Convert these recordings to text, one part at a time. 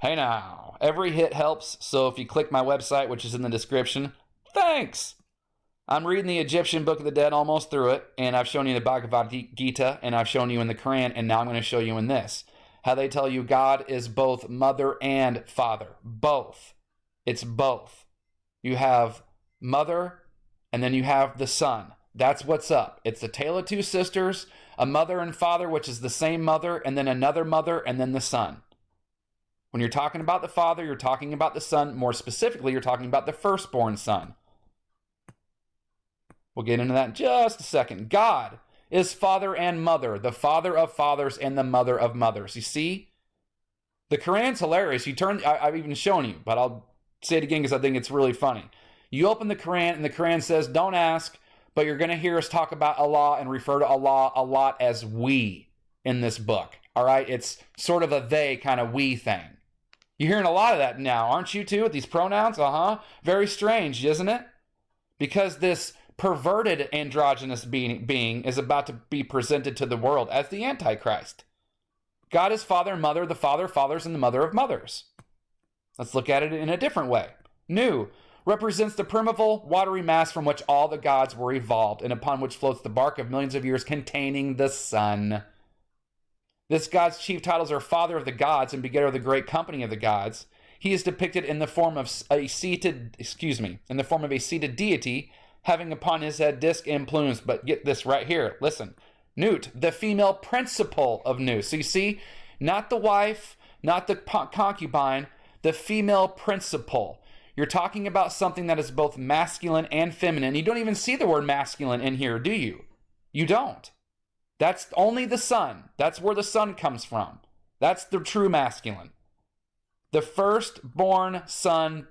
Hey now, every hit helps, so if you click my website, which is in the description, thanks! I'm reading the Egyptian Book of the Dead, almost through it, and I've shown you the Bhagavad Gita, and I've shown you in the Quran, and now I'm going to show you in this. How they tell you God is both mother and father. Both. It's both. You have mother, and then you have the son. That's what's up. It's the tale of two sisters, a mother and father, which is the same mother, and then another mother, and then the son. When you're talking about the father, you're talking about the son. More specifically, you're talking about the firstborn son. We'll get into that in just a second. God is father and mother, the father of fathers and the mother of mothers. You see? The Quran's hilarious. I've even shown you, but I'll say it again because I think it's really funny. You open the Quran, and the Quran says, don't ask, but you're going to hear us talk about Allah and refer to Allah a lot as we in this book. All right? It's sort of a they kind of we thing. You're hearing a lot of that now, aren't you too, with these pronouns? Very strange, isn't it? Because this perverted androgynous being is about to be presented to the world as the Antichrist. God is father and mother, the father of fathers and the mother of mothers. Let's look at it in a different way. Nu represents the primeval watery mass from which all the gods were evolved and upon which floats the bark of millions of years containing the sun. This god's chief titles are Father of the Gods and Begetter of the great company of the gods. He is depicted in the form of a seated deity, having upon his head disc and plumes. But get this right here. Listen. Nut, the female principle of Nu. So you see, not the wife, not the concubine, the female principle. You're talking about something that is both masculine and feminine. You don't even see the word masculine in here, do you? You don't. That's only the sun. That's where the sun comes from. That's the true masculine. The firstborn son,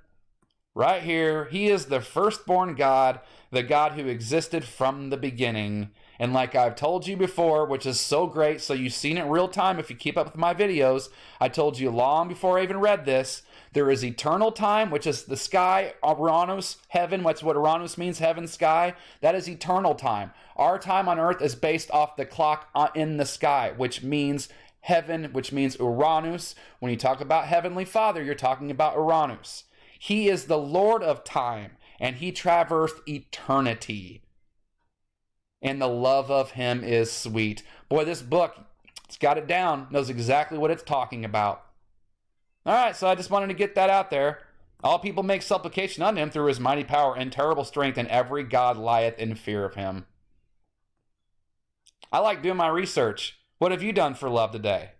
right here, he is the firstborn God, the God who existed from the beginning. And like I've told you before, which is so great, so you've seen it real time if you keep up with my videos, I told you long before I even read this, there is eternal time, which is the sky, Uranus, heaven. What's what Uranus means, heaven, sky. That is eternal time. Our time on earth is based off the clock in the sky, which means heaven, which means Uranus. When you talk about Heavenly Father, you're talking about Uranus. He is the Lord of time, and he traversed eternity. And the love of him is sweet. Boy, this book, it's got it down, knows exactly what it's talking about. All right, so I just wanted to get that out there. All people make supplication unto him through his mighty power and terrible strength, and every god lieth in fear of him. I like doing my research. What have you done for love today?